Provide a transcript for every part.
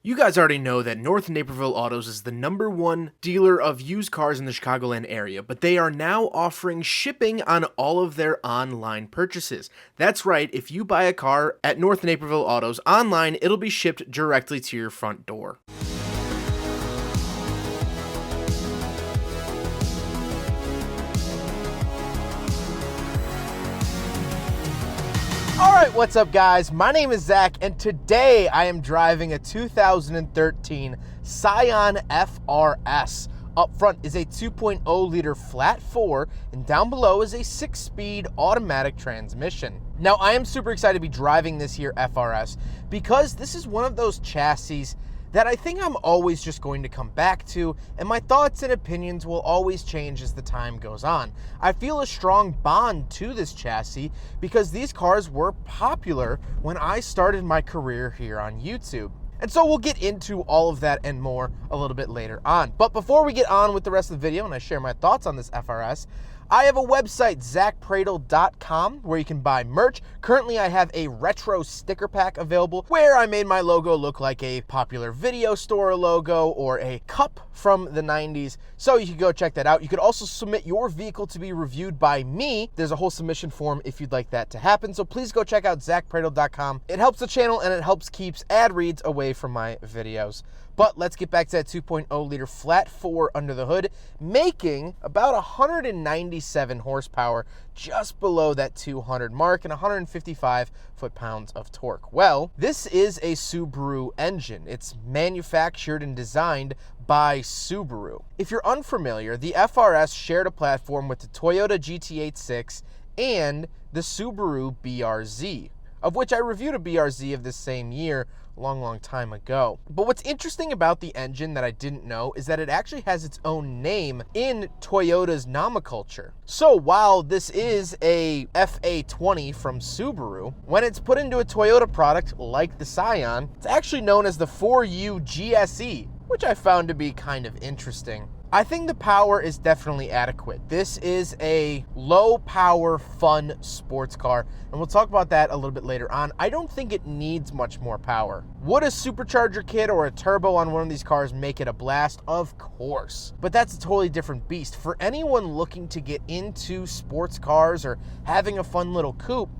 You guys already know that North Naperville Autos is the #1 dealer of used cars in the Chicagoland area, but they are now offering shipping on all of their online purchases. That's right, if you buy a car at North Naperville Autos online, it'll be shipped directly to your front door. Alright, what's up guys? My name is Zach, and today I am driving a 2013 Scion FR-S. Up front is a 2.0 liter flat 4, and down below is a 6-speed automatic transmission. Now, I am super excited to be driving this here FR-S because this is one of those chassis that I think I'm always just going to come back to, and my thoughts and opinions will always change as the time goes on. I feel a strong bond to this chassis because these cars were popular when I started my career here on YouTube. And so we'll get into all of that and more a little bit later on. But before we get on with the rest of the video and I share my thoughts on this FR-S, I have a website, zackpradel.com, where you can buy merch. Currently, I have a retro sticker pack available where I made my logo look like a popular video store logo or a cup from the 90s. So you can go check that out. You could also submit your vehicle to be reviewed by me. There's a whole submission form if you'd like that to happen. So please go check out zackpradel.com. It helps the channel and it helps keeps ad reads away from my videos. But let's get back to that 2.0 liter flat 4 under the hood, making about 197 horsepower, just below that 200 mark, and 155 foot-pounds of torque. Well, this is a Subaru engine. It's manufactured and designed by Subaru. If you're unfamiliar, the FR-S shared a platform with the Toyota GT86 and the Subaru BRZ, of which I reviewed a BRZ of this same year long time ago. But what's interesting about the engine that I didn't know is that it actually has its own name in Toyota's nomenclature. So while this is a FA20 from Subaru, when it's put into a Toyota product like the Scion, it's actually known as the 4U GSE, which I found to be kind of interesting. I think the power is definitely adequate. This is a low power, fun sports car, and we'll talk about that a little bit later on. I don't think it needs much more power. Would a supercharger kit or a turbo on one of these cars make it a blast? Of course. But that's a totally different beast. For anyone looking to get into sports cars or having a fun little coupe,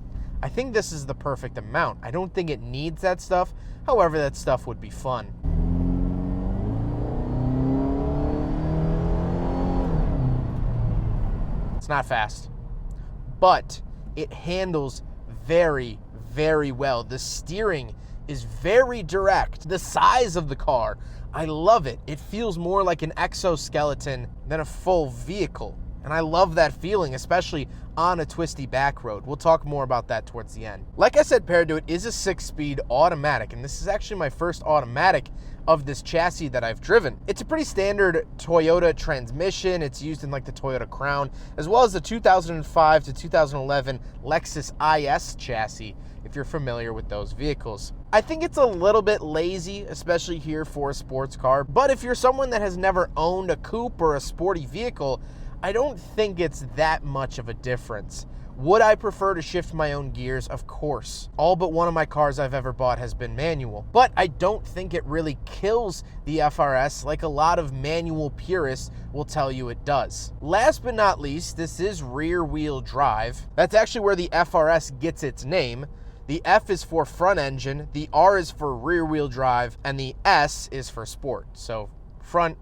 I think this is the perfect amount. I don't think it needs that stuff. However, that stuff would be fun. It's not fast, but it handles very, very well. The steering is very direct. The size of the car, I love it. It feels more like an exoskeleton than a full vehicle. And I love that feeling, especially on a twisty back road. We'll talk more about that towards the end. Like I said, paired to it is a 6-speed automatic, and this is actually my first automatic of this chassis that I've driven. It's a pretty standard Toyota transmission. It's used in like the Toyota Crown, as well as the 2005 to 2011 Lexus IS chassis, if you're familiar with those vehicles. I think it's a little bit lazy, especially here for a sports car, but if you're someone that has never owned a coupe or a sporty vehicle, I don't think it's that much of a difference. Would I prefer to shift my own gears? Of course. All but one of my cars I've ever bought has been manual, but I don't think it really kills the FR-S like a lot of manual purists will tell you it does. Last but not least, this is rear-wheel drive. That's actually where the FR-S gets its name. The F is for front engine, the R is for rear-wheel drive, and the S is for sport. So front,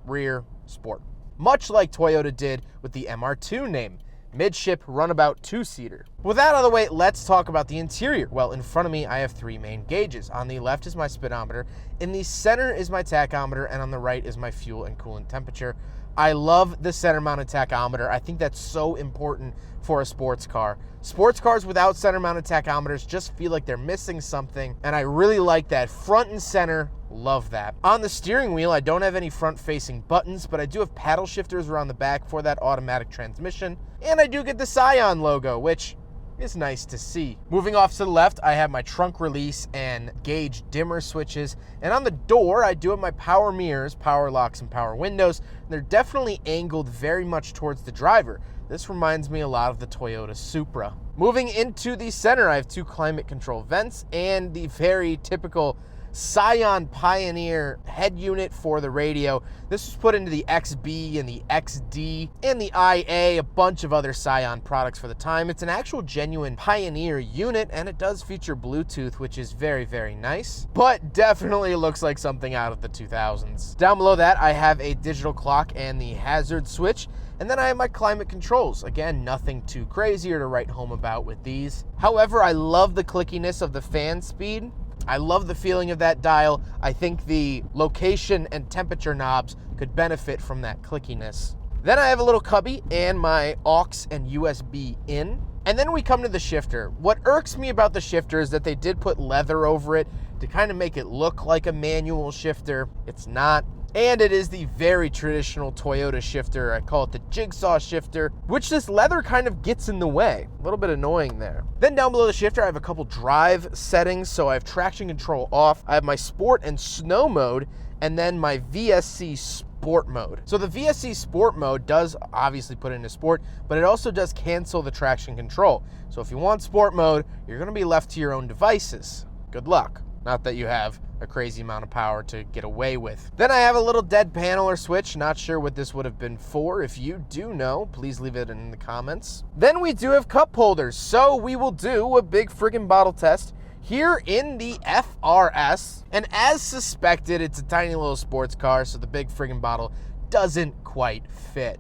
rear, sport. Much like Toyota did with the MR2 name, midship runabout 2-seater. With that out of the way, let's talk about the interior. Well, in front of me, I have 3 main gauges. On the left is my speedometer, in the center is my tachometer, and on the right is my fuel and coolant temperature. I love the center-mounted tachometer. I think that's so important for a sports car. Sports cars without center-mounted tachometers just feel like they're missing something, and I really like that. Front and center, love that. On the steering wheel, I don't have any front-facing buttons, but I do have paddle shifters around the back for that automatic transmission, and I do get the Scion logo, which is nice to see. Moving off to the left, I have my trunk release and gauge dimmer switches, and on the door, I do have my power mirrors, power locks, and power windows. They're definitely angled very much towards the driver. This reminds me a lot of the Toyota Supra. Moving into the center, I have 2 climate control vents and the very typical Scion Pioneer head unit for the radio. This was put into the XB and the XD and the IA, a bunch of other Scion products for the time. It's an actual genuine Pioneer unit, and it does feature Bluetooth, which is very, very nice, but definitely looks like something out of the 2000s. Down below that, I have a digital clock and the hazard switch, and then I have my climate controls. Again, nothing too crazy or to write home about with these. However, I love the clickiness of the fan speed. I love the feeling of that dial. I think the location and temperature knobs could benefit from that clickiness. Then I have a little cubby and my aux and USB in. And then we come to the shifter. What irks me about the shifter is that they did put leather over it to kind of make it look like a manual shifter. It's not. And it is the very traditional Toyota shifter. I call it the jigsaw shifter, which this leather kind of gets in the way. A little bit annoying there. Then down below the shifter, I have a couple drive settings. So I have traction control off. I have my sport and snow mode, and then my VSC sport mode. So the VSC sport mode does obviously put it into sport, but it also does cancel the traction control. So if you want sport mode, you're gonna be left to your own devices. Good luck. Not that you have a crazy amount of power to get away with. Then I have a little dead panel or switch. Not sure what this would have been for. If you do know, please leave it in the comments. Then we do have cup holders. So we will do a big friggin' bottle test here in the FR-S. And as suspected, it's a tiny little sports car, so the big friggin' bottle doesn't quite fit.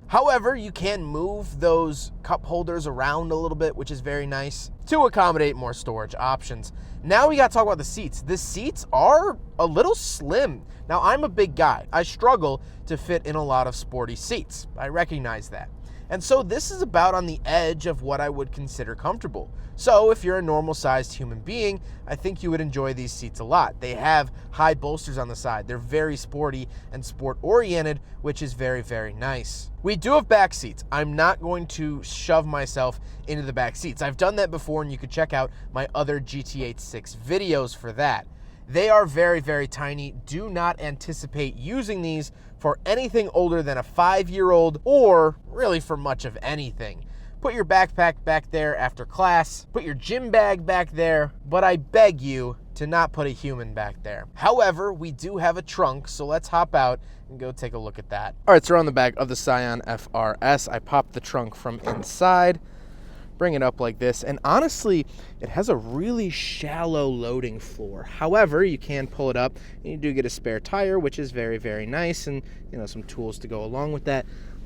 However, you can move those cup holders around a little bit, which is very nice to accommodate more storage options. Now we gotta talk about the seats. The seats are a little slim. Now, I'm a big guy. I struggle to fit in a lot of sporty seats. I recognize that. And so this is about on the edge of what I would consider comfortable. So if you're a normal sized human being, I think you would enjoy these seats a lot. They have high bolsters on the side. They're very sporty and sport oriented, which is very, very nice. We do have back seats. I'm not going to shove myself into the back seats. I've done that before, and you could check out my other GT86 videos for that. They are very, very tiny. Do not anticipate using these for anything older than a 5-year-old, or really for much of anything. Put your backpack back there after class, put your gym bag back there, but I beg you to not put a human back there. However, we do have a trunk, so let's hop out and go take a look at that. All right, so we're on the back of the Scion FR-S. I popped the trunk from inside, bring it up like this, and honestly, it has a really shallow loading floor. However, you can pull it up, and you do get a spare tire, which is very, very nice, and some tools to go along with that.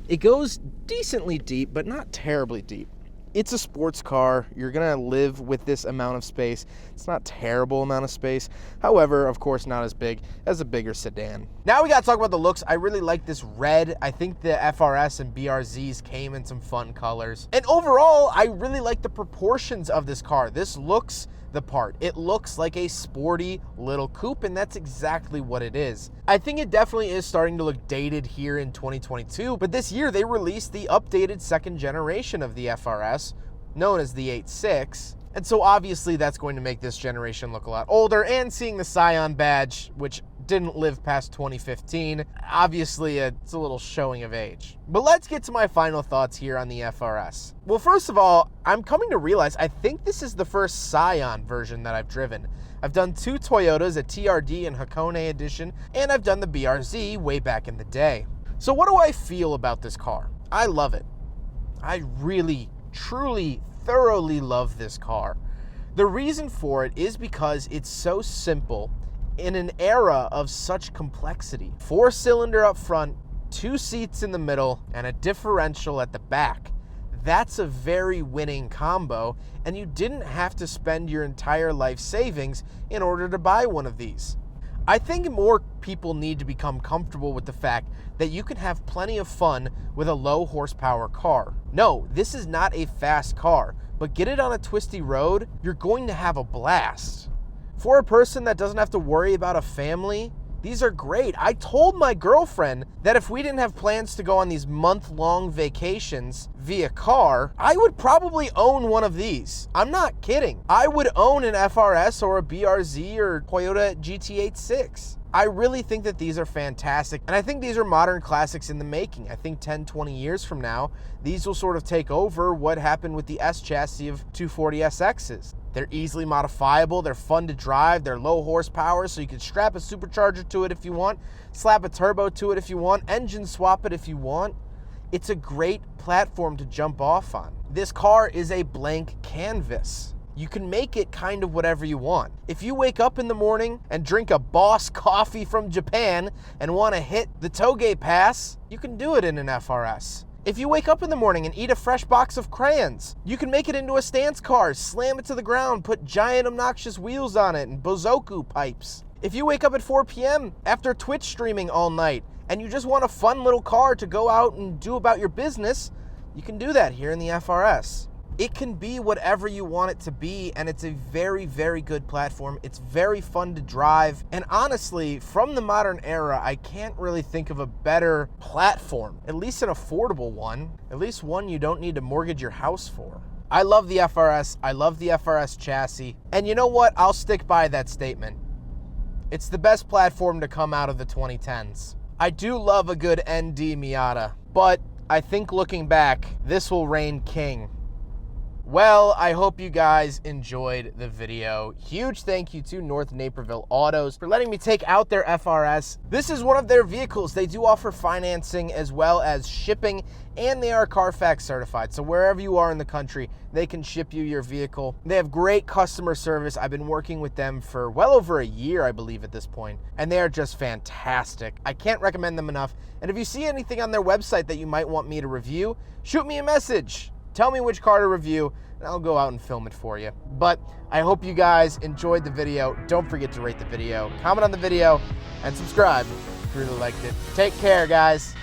It goes decently deep, but not terribly deep. It's a sports car. You're gonna live with this amount of space. It's not a terrible amount of space. However, of course, not as big as a bigger sedan. Now we gotta talk about the looks. I really like this red. I think the FR-S and BRZs came in some fun colors. And overall, I really like the proportions of this car. This looks the part. It looks like a sporty little coupe, and that's exactly what it is. I think it definitely is starting to look dated here in 2022, but this year they released the updated second generation of the FR-S, known as the 8.6, and so obviously that's going to make this generation look a lot older, and seeing the Scion badge, which didn't live past 2015, obviously it's a little showing of age. But let's get to my final thoughts here on the FR-S. Well, first of all, I'm coming to realize I think this is the first Scion version that I've driven. I've done 2 Toyotas, a TRD and Hakone edition, and I've done the BRZ way back in the day. So what do I feel about this car? I love it. I really, truly, thoroughly love this car. The reason for it is because it's so simple in an era of such complexity. 4-cylinder up front, 2 seats in the middle, and a differential at the back. That's a very winning combo, and you didn't have to spend your entire life savings in order to buy one of these. I think more people need to become comfortable with the fact that you can have plenty of fun with a low horsepower car. No, this is not a fast car, but get it on a twisty road, you're going to have a blast. For a person that doesn't have to worry about a family, these are great. I told my girlfriend that if we didn't have plans to go on these month-long vacations via car, I would probably own one of these. I'm not kidding. I would own an FR-S or a BRZ or Toyota GT86. I really think that these are fantastic, and I think these are modern classics in the making. I think 10, 20 years from now, these will sort of take over what happened with the S chassis of 240SXs. They're easily modifiable, they're fun to drive, they're low horsepower, so you can strap a supercharger to it if you want, slap a turbo to it if you want, engine swap it if you want. It's a great platform to jump off on. This car is a blank canvas. You can make it kind of whatever you want. If you wake up in the morning and drink a Boss coffee from Japan and want to hit the Toge Pass, you can do it in an FR-S. If you wake up in the morning and eat a fresh box of crayons, you can make it into a stance car, slam it to the ground, put giant obnoxious wheels on it and bozoku pipes. If you wake up at 4 p.m. after Twitch streaming all night and you just want a fun little car to go out and do about your business, you can do that here in the FR-S. It can be whatever you want it to be, and it's a very, very good platform. It's very fun to drive, and honestly, from the modern era, I can't really think of a better platform, at least an affordable one, at least one you don't need to mortgage your house for. I love the FR-S, I love the FR-S chassis, and you know what? I'll stick by that statement. It's the best platform to come out of the 2010s. I do love a good ND Miata, but I think looking back, this will reign king. Well, I hope you guys enjoyed the video. Huge thank you to North Naperville Autos for letting me take out their FR-S. This is one of their vehicles. They do offer financing as well as shipping, and they are Carfax certified. So wherever you are in the country, they can ship you your vehicle. They have great customer service. I've been working with them for well over a year, I believe, at this point, and they are just fantastic. I can't recommend them enough. And if you see anything on their website that you might want me to review, shoot me a message. Tell me which car to review, and I'll go out and film it for you. But I hope you guys enjoyed the video. Don't forget to rate the video, comment on the video, and subscribe if you really liked it. Take care, guys.